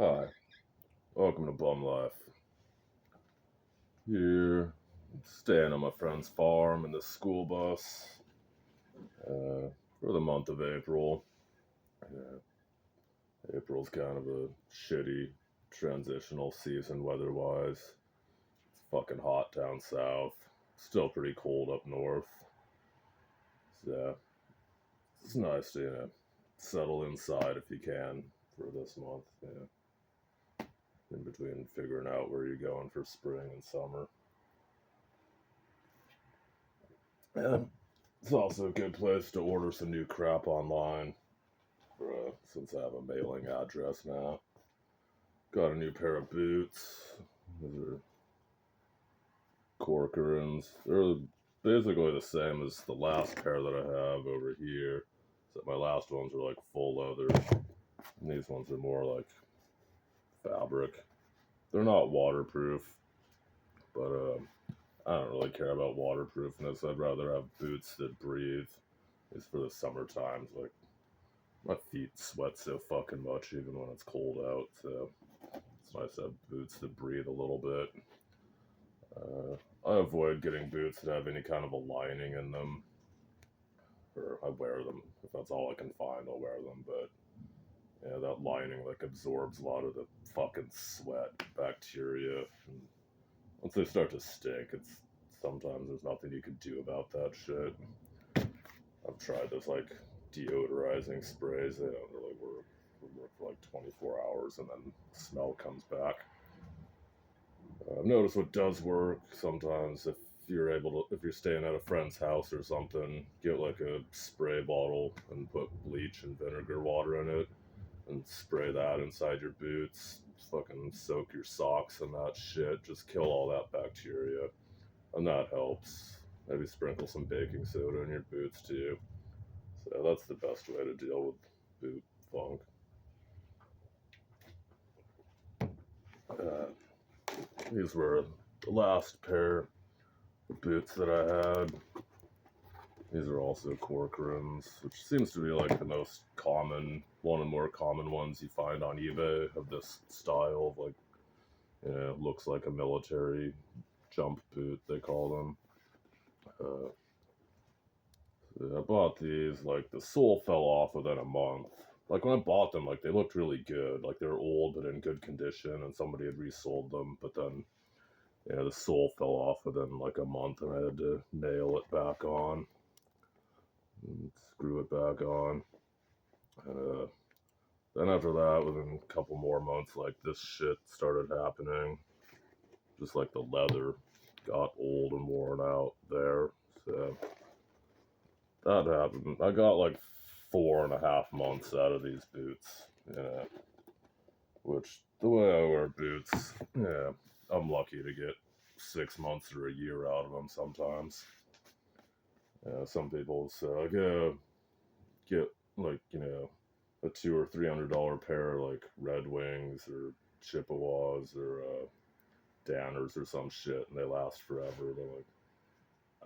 Hi, welcome to Bum Life. Here, staying on my friend's farm in the school bus for the month of April. April's kind of a shitty transitional season weather-wise. It's fucking hot down south. Still pretty cold up north. So, it's nice to, settle inside if you can for this month. In between figuring out where you're going for spring and summer. Yeah, it's also a good place to order some new crap online. Since I have a mailing address now. Got a new pair of boots. These are Corcorans. They're basically the same as the last pair that I have over here. Except my last ones are like full leather. And these ones are more like fabric. They're not waterproof, but I don't really care about waterproofness. I'd rather have boots that breathe. It's for the summer times. Like, my feet sweat so fucking much even when it's cold out, so it's nice to have boots that breathe a little bit. I avoid getting boots that have any kind of a lining in them, or I wear them. If that's all I can find, I'll wear them, but yeah, that lining like absorbs a lot of the fucking sweat, bacteria, and once they start to stink, it's sometimes there's nothing you can do about that shit. I've tried those like deodorizing sprays. They don't really work. They work for like 24 hours and then the smell comes back. I've noticed what does work sometimes if you're staying at a friend's house or something, get like a spray bottle and put bleach and vinegar water in it and spray that inside your boots. Fucking soak your socks in that shit. Just kill all that bacteria. And that helps. Maybe sprinkle some baking soda in your boots too. So that's the best way to deal with boot funk. These were the last pair of boots that I had. These are also Corcorans, which seems to be like the most common, one of the more common ones you find on eBay of this style of like, looks like a military jump boot, they call them. I bought these, like the sole fell off within a month. Like when I bought them, like they looked really good. Like they were old but in good condition and somebody had resold them, but then the sole fell off within like a month and I had to nail it back on and screw it back on. And then after that, within a couple more months, like this shit started happening. Just like the leather got old and worn out there. So that happened. I got like 4.5 months out of these boots. Which the way I wear boots, I'm lucky to get 6 months or a year out of them sometimes. Some people say like, get like a $200 or $300 pair of like Red Wings or Chippewas or Danners or some shit, and they last forever. They're like,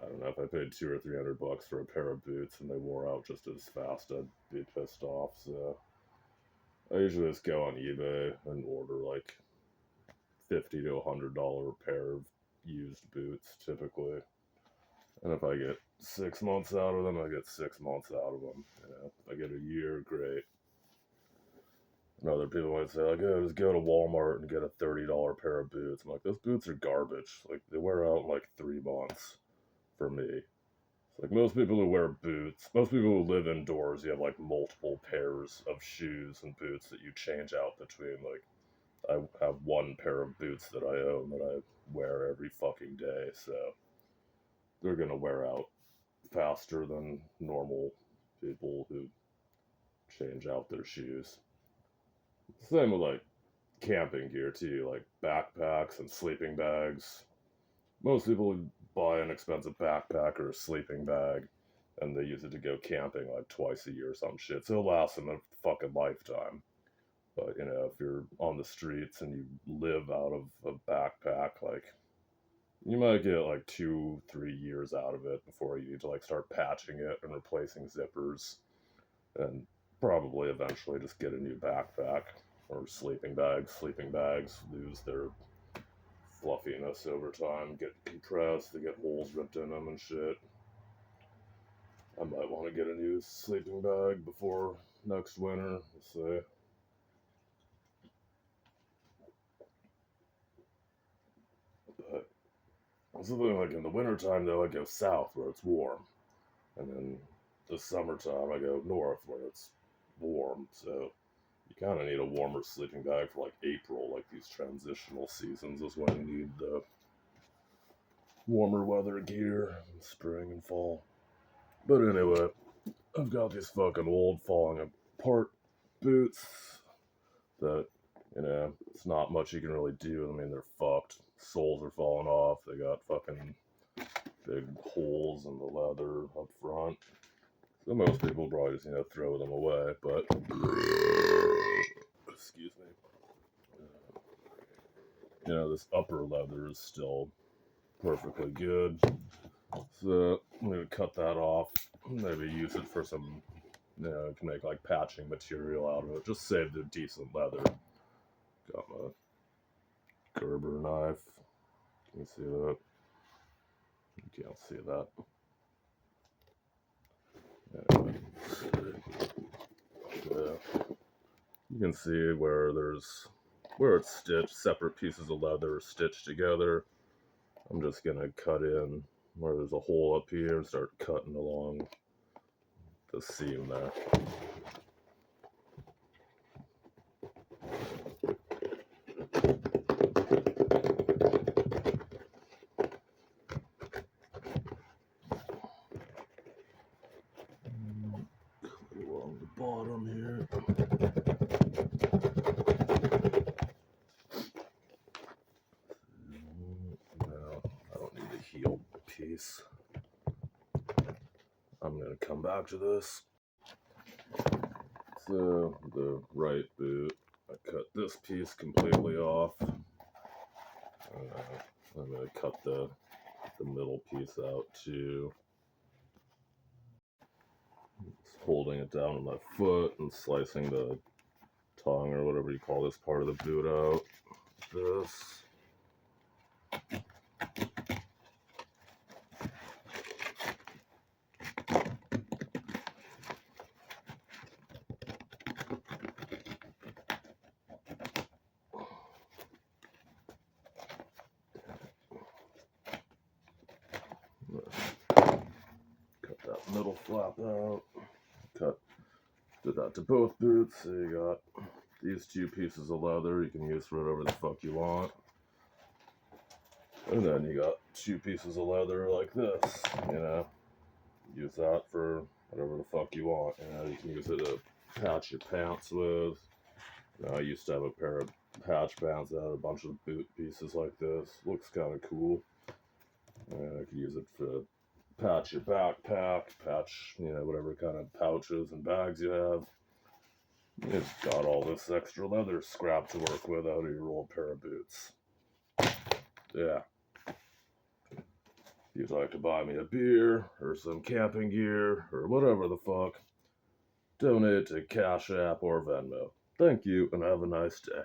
I don't know, if I paid $200 or $300 for a pair of boots and they wore out just as fast, I'd be pissed off. So I usually just go on eBay and order like $50 to $100 pair of used boots typically. And if I get 6 months out of them, I get 6 months out of them. If I get a year, great. And other people might say, like, oh, just go to Walmart and get a $30 pair of boots. I'm like, those boots are garbage. Like, they wear out in like 3 months for me. It's like most people who wear boots, most people who live indoors, you have like multiple pairs of shoes and boots that you change out between. Like, I have one pair of boots that I own that I wear every fucking day, so they're gonna wear out faster than normal people who change out their shoes. Same with like camping gear too, like backpacks and sleeping bags. Most people buy an expensive backpack or a sleeping bag and they use it to go camping like twice a year or some shit. So it'll last them a fucking lifetime. But if you're on the streets and you live out of a backpack, like you might get like 2-3 years out of it before you need to like start patching it and replacing zippers and probably eventually just get a new backpack. or sleeping bags. Sleeping bags lose their fluffiness over time, get compressed, they get holes ripped in them and shit. I might want to get a new sleeping bag before next winter, let's say. But something like in the wintertime, though, I go south where it's warm. And then the summertime, I go north where it's warm. So you kind of need a warmer sleeping bag for like April, like these transitional seasons is when you need the warmer weather gear in spring and fall. But anyway, I've got these fucking old falling apart boots that, it's not much you can really do. I mean, they're fucked. Soles are falling off. They got fucking big holes in the leather up front. So most people probably just, throw them away, but excuse me. This upper leather is still perfectly good. So I'm gonna cut that off. Maybe use it for some, can make like patching material out of it. Just save the decent leather. Got my Gerber knife. Can you see that? You can't see that. Yeah. You can see where it's stitched, separate pieces of leather stitched together. I'm just gonna cut in where there's a hole up here and start cutting along the seam there. Along the bottom here. No, I don't need the heel piece. I'm gonna come back to this. So the right boot, I cut this piece completely off. I'm gonna cut the middle piece out too. Just holding it down with my foot and slicing the tongue or whatever you call this part of the boot out. This. Cut that middle flap out. Did that to both boots. So you got these two pieces of leather you can use for whatever the fuck you want. And then you got two pieces of leather like this, Use that for whatever the fuck you want. You can use it to patch your pants with. I used to have a pair of patch pants that had a bunch of boot pieces like this. Looks kind of cool. I could use it for patch your backpack, patch, whatever kind of pouches and bags you have. It's got all this extra leather scrap to work with out of your old pair of boots. Yeah. If you'd like to buy me a beer, or some camping gear, or whatever the fuck, donate to Cash App or Venmo. Thank you, and have a nice day.